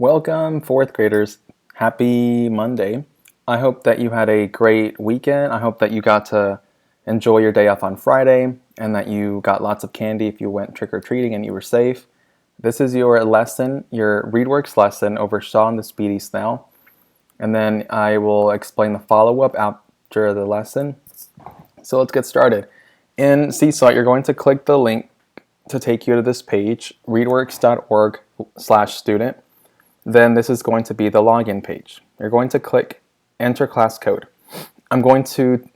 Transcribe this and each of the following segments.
Welcome, fourth graders. Happy Monday. I hope that you had a great weekend. I hope that you got to enjoy your day off on Friday and that you got lots of candy if you went trick-or-treating and you were safe. This is your lesson, your Readworks lesson over Shawn the Speedy Snail. And then I will explain the follow-up after the lesson. So let's get started. In Seesaw, you're going to click the link to take you to this page, readworks.org/student. Then this is going to be the login page. You're going to click enter class code. I'm going to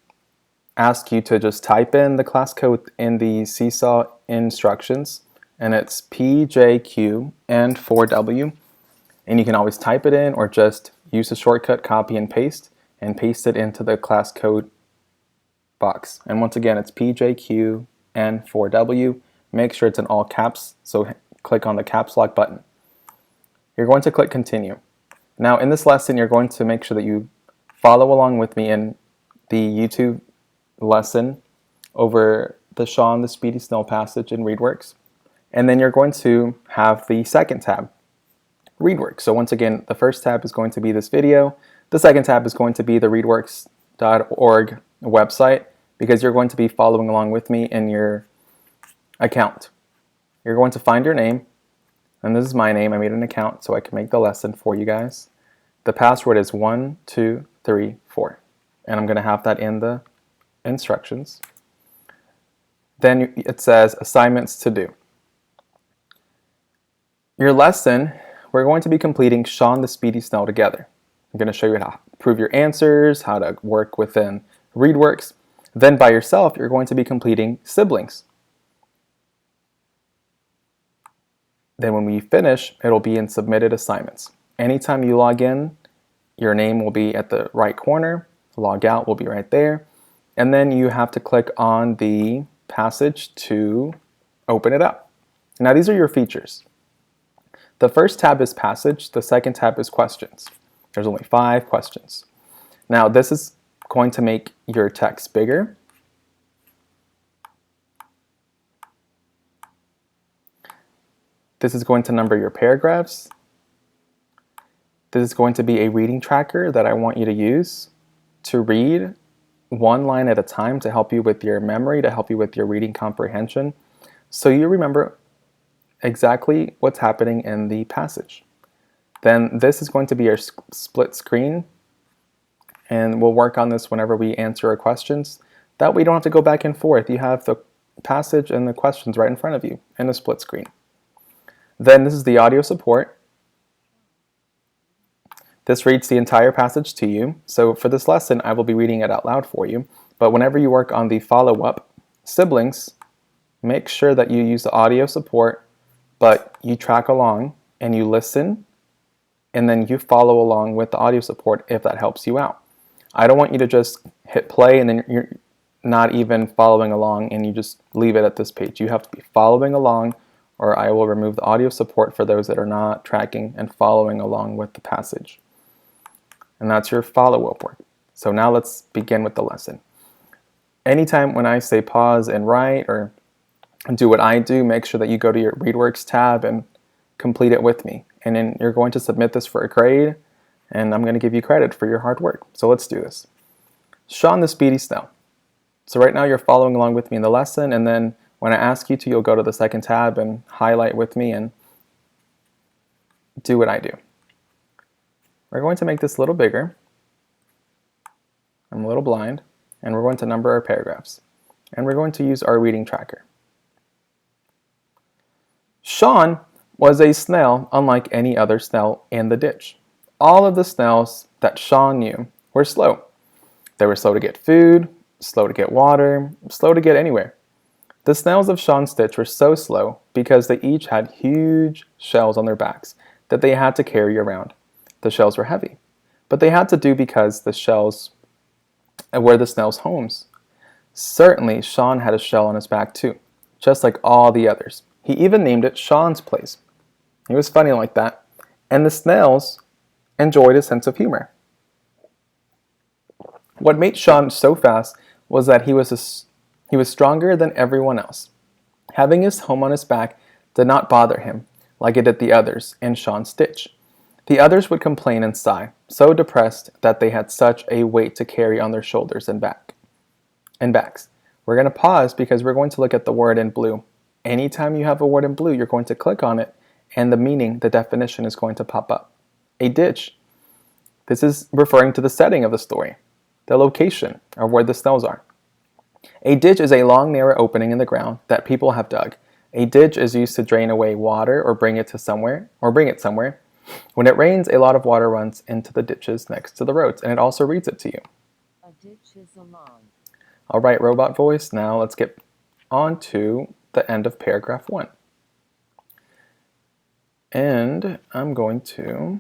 ask you to just type in the class code in the Seesaw instructions, and it's PJQ and 4W. And you can always type it in or just use the shortcut copy and paste it into the class code box. And once again, it's PJQ and 4W. Make sure it's in all caps, so click on the caps lock button. You're going to click continue. Now in this lesson, you're going to make sure that you follow along with me in the YouTube lesson over the Shawn the Speedy Snail passage in Readworks. And then you're going to have the second tab, Readworks. So once again, the first tab is going to be this video. The second tab is going to be the readworks.org website, because you're going to be following along with me in your account. You're going to find your name. And this is my name. I made an account so I can make the lesson for you guys. The password is 1234. And I'm going to have that in the instructions. Then it says assignments to do. Your lesson, we're going to be completing Shawn the Speedy Snail together. I'm going to show you how to prove your answers, how to work within Readworks. Then by yourself, you're going to be completing siblings. Then when we finish, it'll be in submitted assignments. Anytime you log in, your name will be at the right corner, log out will be right there, and then you have to click on the passage to open it up. Now these are your features. The first tab is passage, the second tab is questions. There's only 5 questions. Now this is going to make your text bigger. This is going to number your paragraphs. This is going to be a reading tracker that I want you to use to read one line at a time to help you with your memory, to help you with your reading comprehension, so you remember exactly what's happening in the passage. Then this is going to be your split screen, and we'll work on this whenever we answer our questions. That way you don't have to go back and forth. You have the passage and the questions right in front of you in a split screen. Then this is the audio support. This reads the entire passage to you. So for this lesson, I will be reading it out loud for you. But whenever you work on the follow-up siblings, make sure that you use the audio support, but you track along and you listen, and then you follow along with the audio support if that helps you out. I don't want you to just hit play and then you're not even following along and you just leave it at this page. You have to be following along, or I will remove the audio support for those that are not tracking and following along with the passage. And that's your follow-up work. So now let's begin with the lesson. Anytime when I say pause and write or do what I do, make sure that you go to your Readworks tab and complete it with me. And then you're going to submit this for a grade, and I'm going to give you credit for your hard work. So let's do this. Shawn the Speedy Snail. So right now you're following along with me in the lesson, and then when I ask you to, you'll go to the second tab and highlight with me and do what I do. We're going to make this a little bigger. I'm a little blind. And we're going to number our paragraphs. And we're going to use our reading tracker. Shawn was a snail unlike any other snail in the ditch. All of the snails that Shawn knew were slow. They were slow to get food, slow to get water, slow to get anywhere. The snails of Shawn's ditch were so slow because they each had huge shells on their backs that they had to carry around. The shells were heavy, but they had to do because the shells were the snails' homes. Certainly, Shawn had a shell on his back too, just like all the others. He even named it Shawn's Place. He was funny like that, and the snails enjoyed his sense of humor. What made Shawn so fast was that he was stronger than everyone else. Having his home on his back did not bother him like it did the others in Shawn's ditch. The others would complain and sigh, so depressed that they had such a weight to carry on their shoulders and backs. We're going to pause because we're going to look at the word in blue. Anytime you have a word in blue, you're going to click on it, and the meaning, the definition is going to pop up. A ditch. This is referring to the setting of the story, the location of where the snails are. A ditch is a long, narrow opening in the ground that people have dug. A ditch is used to drain away water or bring it somewhere. When it rains, a lot of water runs into the ditches next to the roads, and it also reads it to you. A ditch is along. All right, robot voice. Now let's get on to the end of paragraph 1. And I'm going to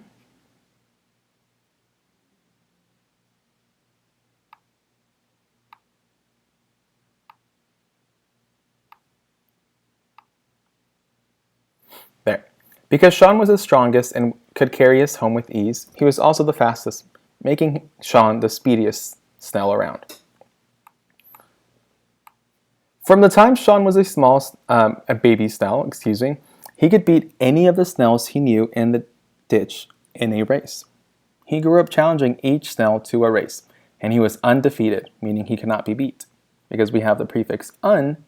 there. Because Shawn was the strongest and could carry us home with ease, he was also the fastest, making Shawn the speediest snail around. From the time Shawn was a baby snail, he could beat any of the snails he knew in the ditch in a race. He grew up challenging each snail to a race, and he was undefeated, meaning he could not be beat, because we have the prefix un,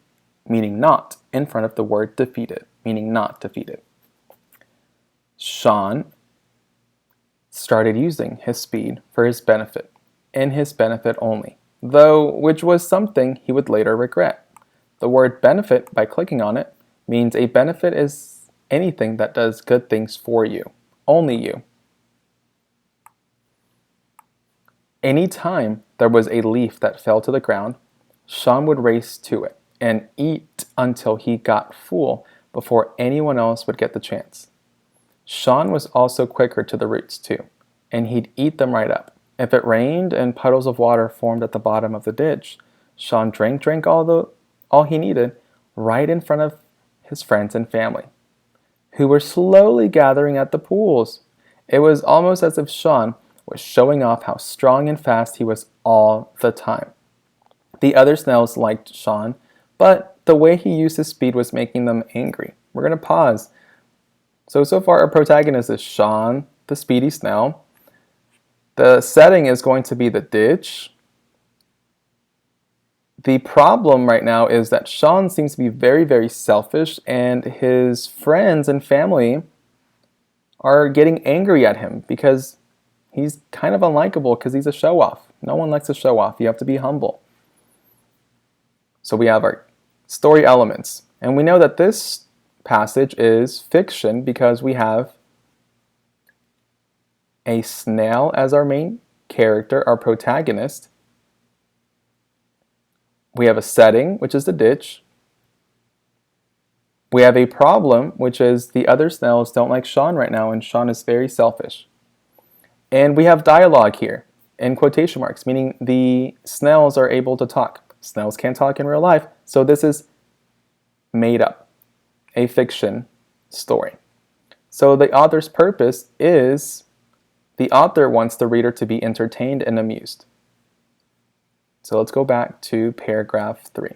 meaning not, in front of the word defeated, meaning not defeated. Shawn started using his speed for his benefit, and his benefit only, which was something he would later regret. The word benefit, by clicking on it, means a benefit is anything that does good things for you, only you. Anytime there was a leaf that fell to the ground, Shawn would race to it and eat until he got full before anyone else would get the chance. Shawn was also quicker to the roots too, and he'd eat them right up. If it rained and puddles of water formed at the bottom of the ditch, Shawn drank all he needed right in front of his friends and family, who were slowly gathering at the pools. It was almost as if Shawn was showing off how strong and fast he was all the time. The other snails liked Shawn, but the way he used his speed was making them angry. We're going to pause. So far our protagonist is Shawn, the speedy snail. The setting is going to be the ditch. The problem right now is that Shawn seems to be very, very selfish, and his friends and family are getting angry at him because he's kind of unlikable because he's a show-off. No one likes a show-off. You have to be humble. So we have our story elements. And we know that this passage is fiction because we have a snail as our main character, our protagonist. We have a setting, which is the ditch. We have a problem, which is the other snails don't like Shawn right now, and Shawn is very selfish. And we have dialogue here, in quotation marks, meaning the snails are able to talk. Snails can't talk in real life, so this is made up, a fiction story. So the author's purpose is the author wants the reader to be entertained and amused. So let's go back to paragraph 3.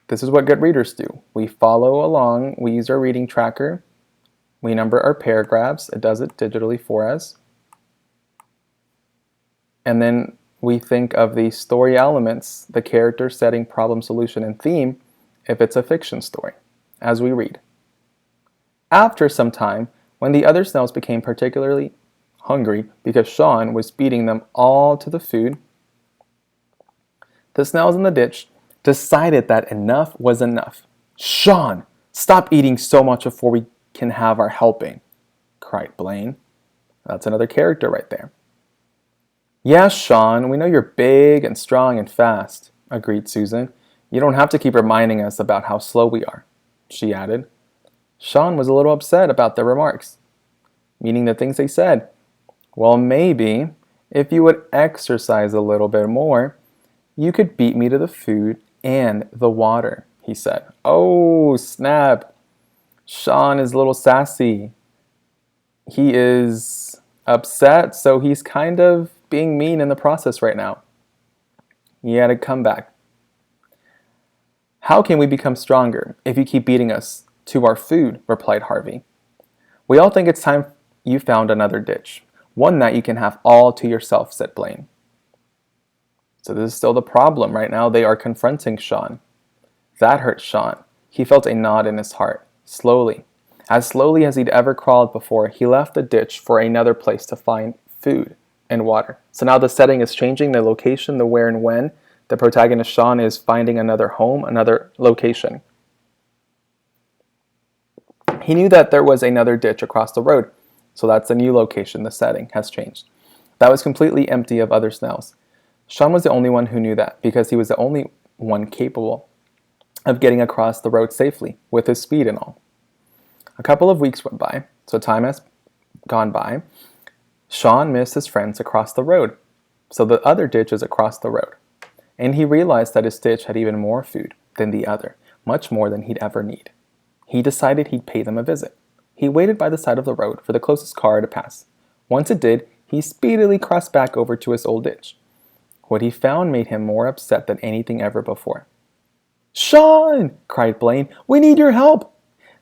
This is what good readers do. We follow along, we use our reading tracker, we number our paragraphs, it does it digitally for us. And then we think of the story elements, the character, setting, problem, solution, and theme, if it's a fiction story, as we read. After some time, when the other snails became particularly hungry because Shawn was beating them all to the food, the snails in the ditch decided that enough was enough. "Shawn, stop eating so much before we can have our helping," cried Blaine. That's another character right there. "Yes, Shawn, we know you're big and strong and fast," agreed Susan. "You don't have to keep reminding us about how slow we are," she added. Shawn was a little upset about their remarks, meaning the things they said. "Well, maybe, if you would exercise a little bit more, you could beat me to the food and the water," he said. Oh, snap. Shawn is a little sassy. He is upset, so he's kind of being mean in the process right now. He had a comeback. "How can we become stronger if you keep beating us to our food?" replied Harvey. We all think it's time you found another ditch. One that you can have all to yourself, said Blaine. So this is still the problem. Right now they are confronting Shawn. That hurt Shawn. He felt a knot in his heart. Slowly as he'd ever crawled before, he left the ditch for another place to find food and water. So now the setting is changing, the location, the where and when. The protagonist Shawn is finding another home, another location. He knew that there was another ditch across the road, so that's a new location. The setting has changed. That was completely empty of other snails. Shawn was the only one who knew that, because he was the only one capable of getting across the road safely, with his speed and all. A couple of weeks went by, so time has gone by. Shawn missed his friends across the road, so the other ditch is across the road. And he realized that his ditch had even more food than the other, much more than he'd ever need. He decided he'd pay them a visit. He waited by the side of the road for the closest car to pass. Once it did, he speedily crossed back over to his old ditch. What he found made him more upset than anything ever before. "Shawn!" cried Blaine. "We need your help!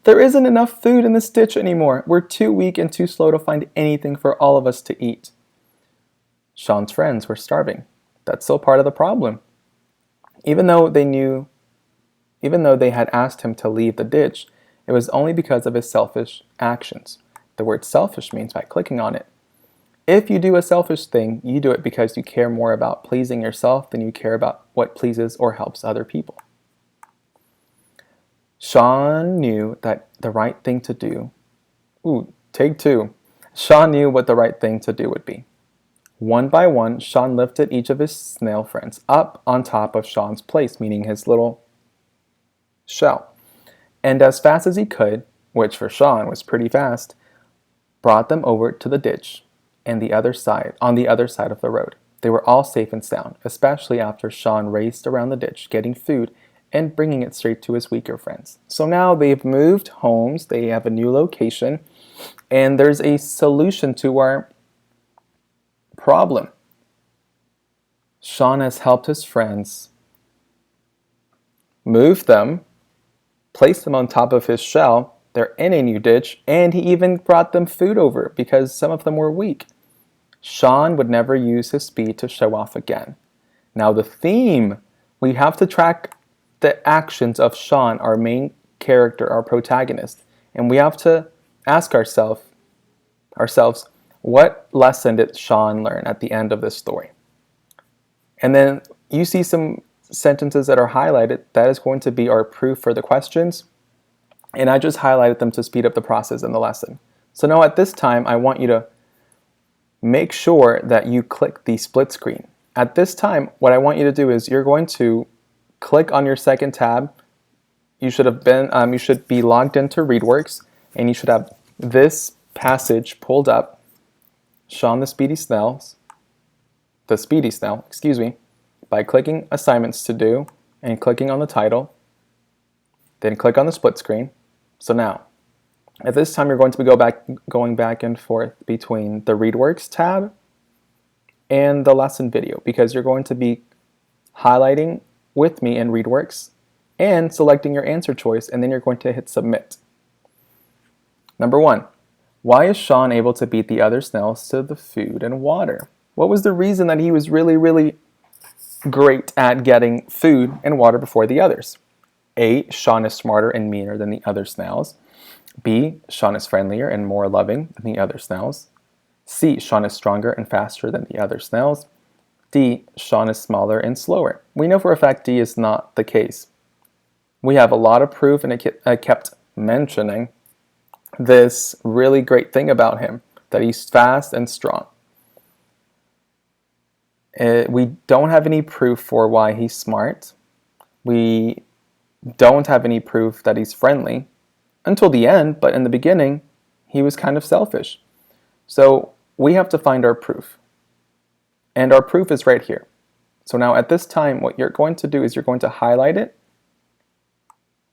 There isn't enough food in this ditch anymore. We're too weak and too slow to find anything for all of us to eat." Shawn's friends were starving. That's still part of the problem. Even though they had asked him to leave the ditch, it was only because of his selfish actions. The word selfish means by clicking on it. If you do a selfish thing, you do it because you care more about pleasing yourself than you care about what pleases or helps other people. Shawn knew that the right thing to do. Take two. Shawn knew what the right thing to do would be. One by one, Shawn lifted each of his snail friends up on top of Shawn's place, meaning his little shell. And as fast as he could, which for Shawn was pretty fast, brought them over to the ditch and on the other side of the road. They were all safe and sound, especially after Shawn raced around the ditch, getting food and bringing it straight to his weaker friends. So now they've moved homes, they have a new location, and there's a solution to our problem. Shawn has helped his friends move them, place them on top of his shell. They're in a new ditch, and he even brought them food over because some of them were weak. Shawn would never use his speed to show off again. Now the theme, we have to track the actions of Shawn, our main character, our protagonist, and we have to ask ourselves, what lesson did Shawn learn at the end of this story? And then you see some sentences that are highlighted. That is going to be our proof for the questions. And I just highlighted them to speed up the process in the lesson. So now at this time, I want you to make sure that you click the split screen. At this time, what I want you to do is you're going to click on your second tab. You should be logged into Readworks, and you should have this passage pulled up. Shawn the Speedy Snail, by clicking Assignments to Do and clicking on the title, then click on the split screen. So now, at this time, you're going to be going back and forth between the Readworks tab and the lesson video, because you're going to be highlighting with me in Readworks and selecting your answer choice, and then you're going to hit Submit. Number 1. Why is Shawn able to beat the other snails to the food and water? What was the reason that he was really, really great at getting food and water before the others? A. Shawn is smarter and meaner than the other snails. B. Shawn is friendlier and more loving than the other snails. C. Shawn is stronger and faster than the other snails. D. Shawn is smaller and slower. We know for a fact D is not the case. We have a lot of proof, and I kept mentioning this really great thing about him, that he's fast and strong. We don't have any proof for why he's smart. We don't have any proof that he's friendly until the end, but in the beginning, he was kind of selfish. So we have to find our proof. And our proof is right here. So now at this time, what you're going to do is you're going to highlight it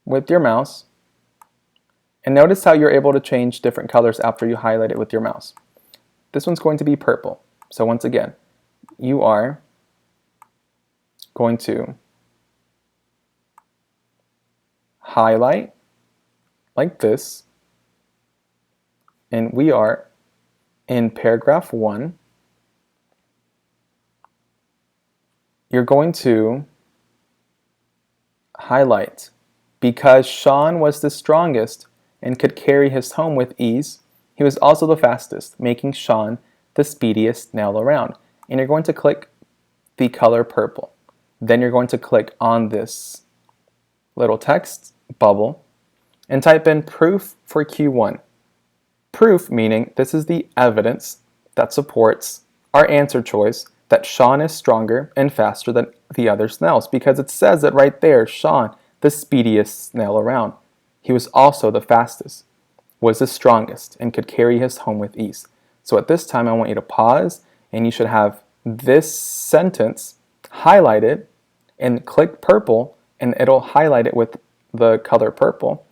with your mouse. And notice how you're able to change different colors after you highlight it with your mouse. This one's going to be purple. So once again, you are going to highlight like this, And we are in paragraph 1. You're going to highlight, because Shawn was the strongest and could carry his home with ease, he was also the fastest, making Shawn the speediest snail around. And you're going to click the color purple. Then you're going to click on this little text bubble and type in proof for Q1. Proof meaning this is the evidence that supports our answer choice that Shawn is stronger and faster than the other snails, because it says it right there, Shawn, the speediest snail around. He was also the fastest, was the strongest, and could carry his home with ease. So at this time, I want you to pause, and you should have this sentence highlighted and click purple, and it'll highlight it with the color purple.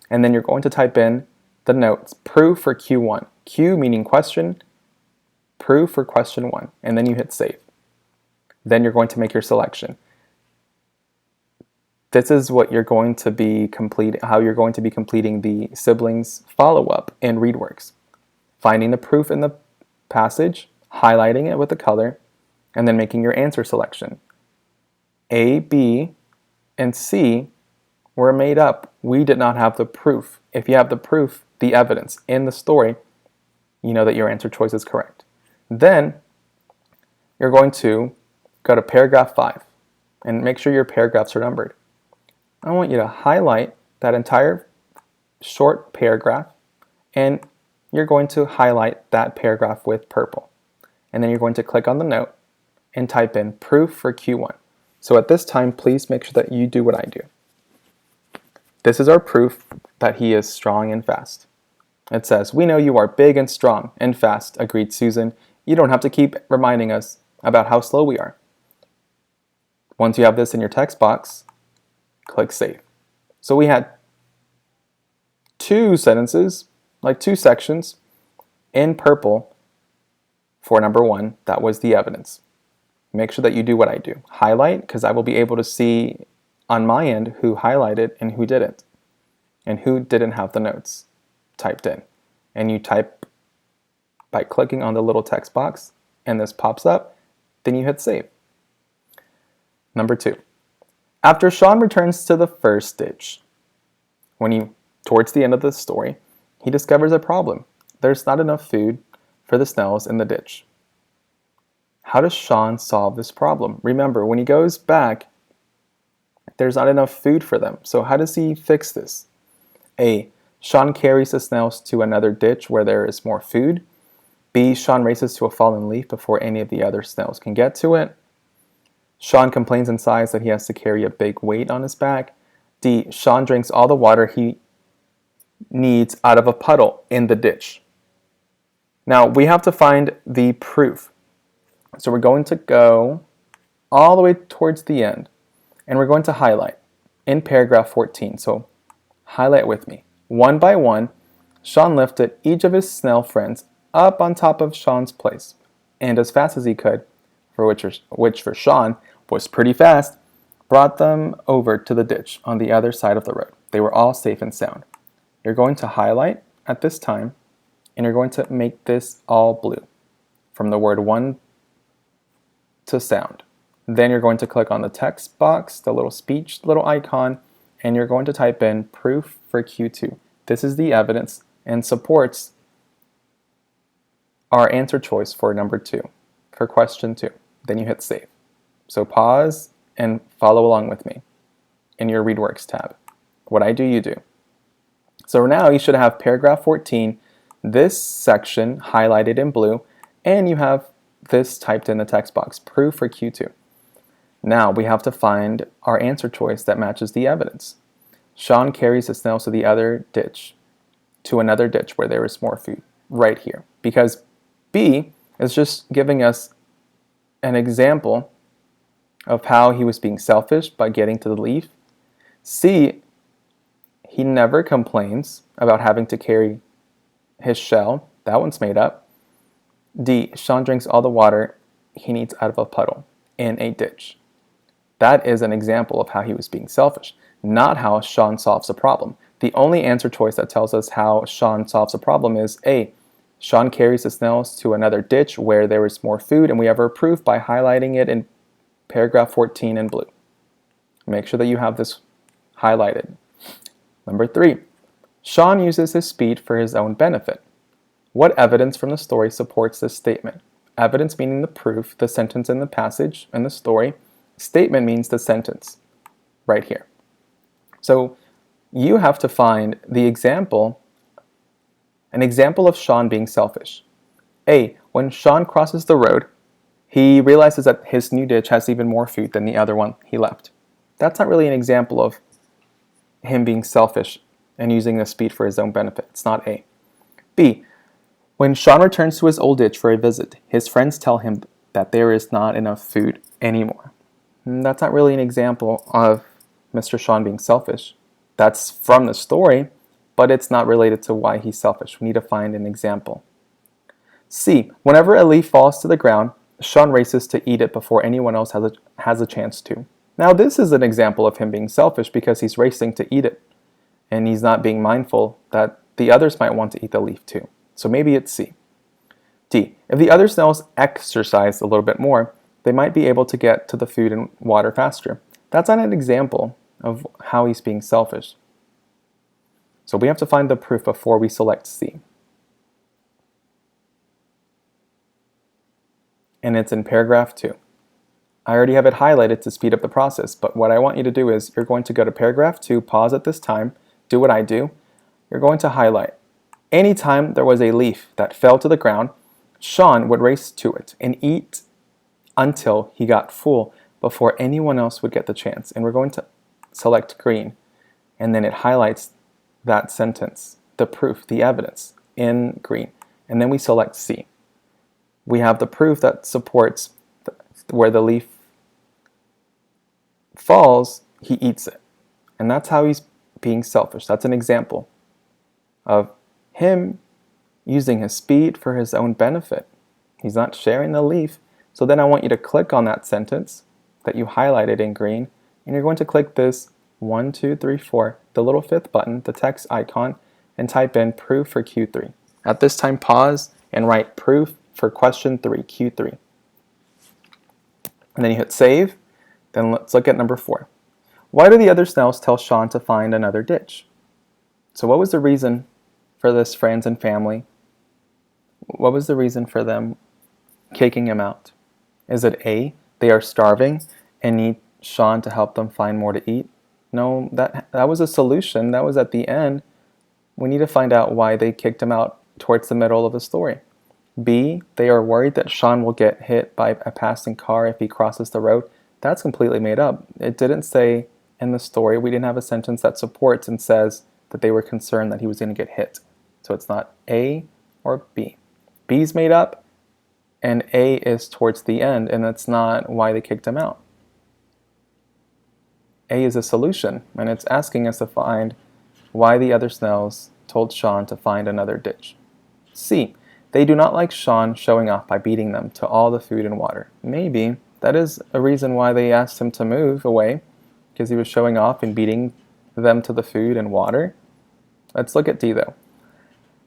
And then you're going to type in the notes, proof for Q1. Q meaning question, proof for question 1, and then you hit save. Then you're going to make your selection. This is what you're going to be how you're going to be completing the siblings follow-up in Readworks. Finding the proof in the passage, highlighting it with the color, and then making your answer selection. A, B, and C were made up. We did not have the proof. If you have the proof, the evidence in the story, you know that your answer choice is correct. Then you're going to go to paragraph 5 and make sure your paragraphs are numbered. I want you to highlight that entire short paragraph, and you're going to highlight that paragraph with purple. And then you're going to click on the note and type in proof for Q1. So at this time, please make sure that you do what I do. This is our proof that he is strong and fast. It says, "We know you are big and strong and fast," agreed Susan. "You don't have to keep reminding us about how slow we are." Once you have this in your text box, click save. So we had 2 sentences, like 2 sections in purple for number 1. That was the evidence. Make sure that you do what I do. Highlight, because I will be able to see on my end who highlighted and who didn't, and who didn't have the notes typed in. And you type by clicking on the little text box, and this pops up, then you hit save. Number 2. After Shawn returns to the first ditch, towards the end of the story, he discovers a problem. There's not enough food for the snails in the ditch. How does Shawn solve this problem? Remember, when he goes back, there's not enough food for them. So how does he fix this? A. Shawn carries the snails to another ditch where there is more food. B. Shawn races to a fallen leaf before any of the other snails can get to it. Shawn complains and sighs that he has to carry a big weight on his back. D. Shawn drinks all the water he needs out of a puddle in the ditch. Now, we have to find the proof. So we're going to go all the way towards the end, and we're going to highlight in paragraph 14. So highlight with me. One by one, Shawn lifted each of his snail friends up on top of Shawn's place, and as fast as he could, which for Shawn was pretty fast, brought them over to the ditch on the other side of the road. They were all safe and sound. You're going to highlight at this time, and you're going to make this all blue from the word one to sound. Then you're going to click on the text box, the little speech little icon, and you're going to type in proof for Q2. This is the evidence and supports our answer choice for number 2, for question 2. Then you hit save. So pause and follow along with me in your Readworks tab. What I do, you do. So now you should have paragraph 14, this section highlighted in blue, and you have this typed in the text box, proof for Q2. Now we have to find our answer choice that matches the evidence. Shawn carries the snails to the other ditch, to another ditch where there is more food, right here. Because B is just giving us an example of how he was being selfish by getting to the leaf. C, he never complains about having to carry his shell. That one's made up. D, Shawn drinks all the water he needs out of a puddle in a ditch. That is an example of how he was being selfish, not how Shawn solves a problem. The only answer choice that tells us how Shawn solves a problem is A. Shawn carries the snails to another ditch where there is more food, and we have our proof by highlighting it in paragraph 14 in blue. Make sure that you have this highlighted. Number 3. Shawn uses his speed for his own benefit. What evidence from the story supports this statement? Evidence meaning the proof, the sentence in the passage and the story. Statement means the sentence right here. So you have to find an example of Shawn being selfish. A. When Shawn crosses the road, he realizes that his new ditch has even more food than the other one he left. That's not really an example of him being selfish and using the speed for his own benefit. It's not A. B. When Shawn returns to his old ditch for a visit, his friends tell him that there is not enough food anymore. That's not really an example of Mr. Shawn being selfish. That's from the story, but it's not related to why he's selfish. We need to find an example. C. Whenever a leaf falls to the ground, Shawn races to eat it before anyone else has a chance to. Now this is an example of him being selfish because he's racing to eat it, and he's not being mindful that the others might want to eat the leaf too. So maybe it's C. D. If the other snails exercise a little bit more, they might be able to get to the food and water faster. That's not an example of how he's being selfish. So we have to find the proof before we select C. And it's in paragraph 2. I already have it highlighted to speed up the process, but what I want you to do is you're going to go to paragraph 2, pause at this time, do what I do. You're going to highlight. Anytime there was a leaf that fell to the ground, Shawn would race to it and eat until he got full before anyone else would get the chance. And we're going to select green, and then it highlights that sentence, the proof, the evidence in green. And then we select C. We have the proof that supports where the leaf falls, he eats it. And that's how he's being selfish. That's an example of him using his speed for his own benefit. He's not sharing the leaf. So then I want you to click on that sentence that you highlighted in green, and you're going to click this 1, 2, 3, 4, the little fifth button, the text icon, and type in proof for Q3. At this time, pause and write proof for question 3, Q3. And then you hit save. Then let's look at number 4. Why do the other snails tell Shawn to find another ditch? So what was the reason for this friends and family? What was the reason for them kicking him out? Is it A, they are starving and need Shawn to help them find more to eat? No, that was a solution. That was at the end. We need to find out why they kicked him out towards the middle of the story. B, they are worried that Shawn will get hit by a passing car if he crosses the road. That's completely made up. It didn't say in the story, we didn't have a sentence that supports and says that they were concerned that he was going to get hit. So it's not A or B. B's made up, and A is towards the end, and that's not why they kicked him out. A is a solution, and it's asking us to find why the other snails told Shawn to find another ditch. C, they do not like Shawn showing off by beating them to all the food and water. Maybe that is a reason why they asked him to move away, because he was showing off and beating them to the food and water. Let's look at D though.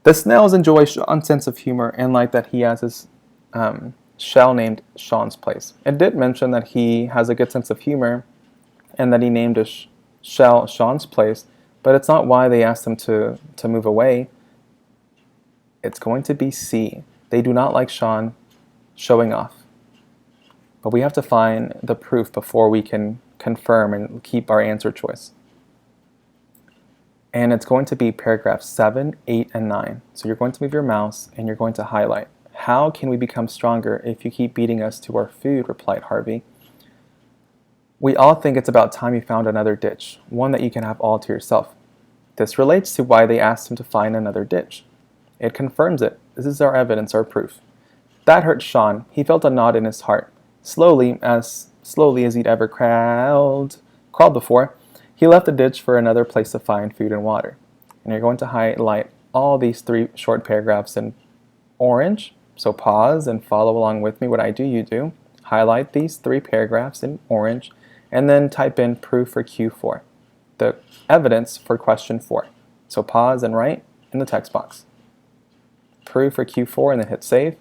The snails enjoy Shawn's sense of humor and like that he has his shell named Shawn's Place. It did mention that he has a good sense of humor and that he named his shell Shawn's Place, but it's not why they asked him to move away. It's going to be C. They do not like Shawn showing off. But we have to find the proof before we can confirm and keep our answer choice. And it's going to be paragraphs 7, 8, and 9. So you're going to move your mouse and you're going to highlight. How can we become stronger if you keep beating us to our food, replied Harvey. We all think it's about time you found another ditch, one that you can have all to yourself. This relates to why they asked him to find another ditch. It confirms it. This is our evidence, our proof. That hurt Shawn. He felt a knot in his heart. Slowly as he'd ever crawled before, he left the ditch for another place to find food and water. And you're going to highlight all these 3 short paragraphs in orange. So pause and follow along with me. What I do, you do. Highlight these 3 paragraphs in orange, and then type in proof for Q4, the evidence for question 4. So pause and write in the text box. Prove for Q4 and then hit save.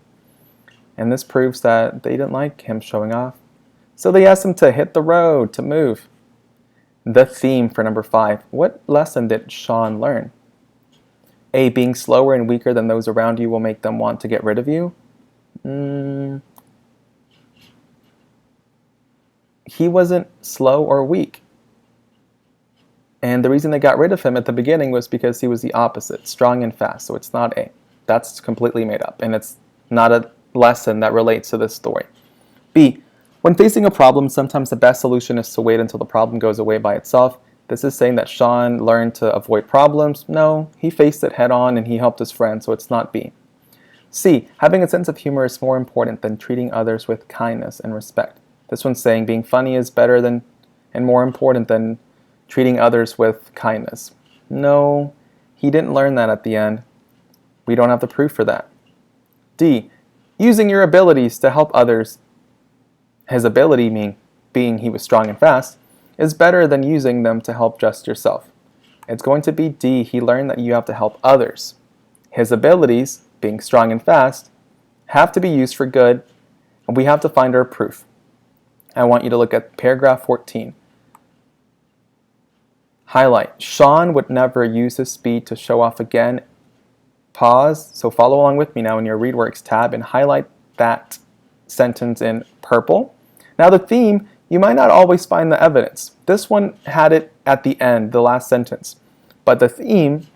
And this proves that they didn't like him showing off. So they asked him to hit the road, to move. The theme for number 5. What lesson did Shawn learn? A. Being slower and weaker than those around you will make them want to get rid of you. He wasn't slow or weak. And the reason they got rid of him at the beginning was because he was the opposite, strong and fast. So it's not A. That's completely made up. And it's not a lesson that relates to this story. B. When facing a problem, sometimes the best solution is to wait until the problem goes away by itself. This is saying that Shawn learned to avoid problems. No, he faced it head on and he helped his friend, so it's not B. C. Having a sense of humor is more important than treating others with kindness and respect. This one's saying being funny is better than and more important than treating others with kindness. No, he didn't learn that at the end. We don't have the proof for that. D. Using your abilities to help others. His ability, being he was strong and fast, is better than using them to help just yourself. It's going to be D. He learned that you have to help others. His abilities, being strong and fast, have to be used for good, and we have to find our proof. I want you to look at paragraph 14. Highlight. Shawn would never use his speed to show off again. Pause. So follow along with me now in your Readworks tab and highlight that sentence in purple. Now the theme, you might not always find the evidence. This one had it at the end, the last sentence. But the theme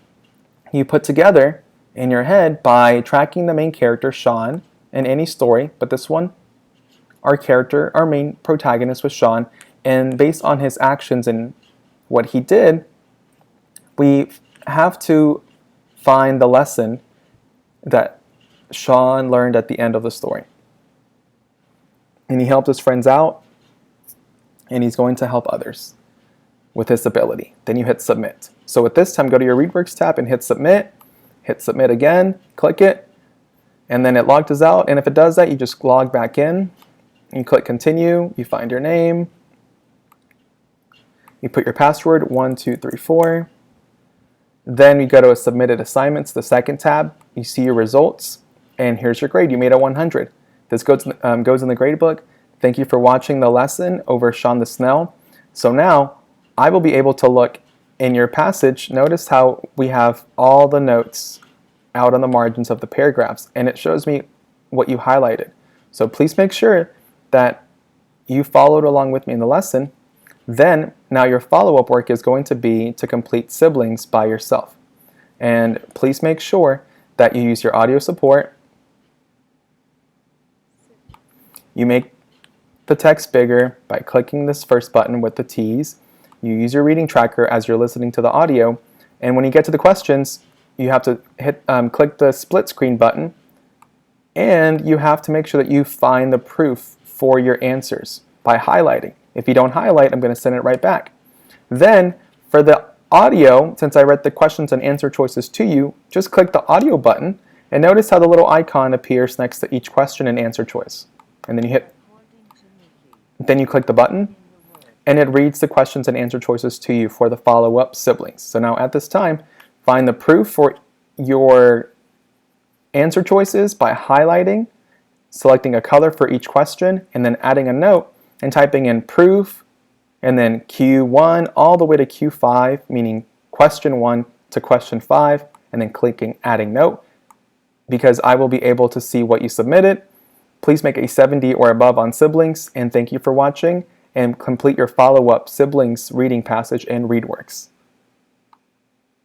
you put together in your head by tracking the main character, Shawn, in any story, but this one, our main protagonist was Shawn, and based on his actions and what he did, we have to find the lesson that Shawn learned at the end of the story. And he helped his friends out, and he's going to help others with his ability. Then you hit submit. So at this time, go to your Readworks tab and hit submit again, click it, and then it logged us out. And if it does that, you just log back in, you click continue, you find your name, you put your password 1234. Then you go to submitted assignments, the second tab, you see your results, and here's your grade. You made a 100. This goes in the gradebook. Thank you for watching the lesson over Shawn the Snail. So now I will be able to look in your passage. Notice how we have all the notes out on the margins of the paragraphs, and it shows me what you highlighted. So please make sure that you followed along with me in the lesson. Then now your follow-up work is going to be to complete siblings by yourself. And please make sure that you use your audio support. You make the text bigger by clicking this first button with the T's. You use your reading tracker as you're listening to the audio. And when you get to the questions, you have to click the split screen button. And you have to make sure that you find the proof for your answers by highlighting. If you don't highlight, I'm going to send it right back. Then for the audio, since I read the questions and answer choices to you, just click the audio button and notice how the little icon appears next to each question and answer choice. And then you click the button and it reads the questions and answer choices to you for the follow-up siblings. So now at this time, find the proof for your answer choices by highlighting, selecting a color for each question, and then adding a note and typing in proof, and then Q1 all the way to Q5, meaning question 1 to question 5, and then clicking adding note, because I will be able to see what you submitted. Please make a 70 or above on siblings, and thank you for watching, and complete your follow-up siblings reading passage in Readworks.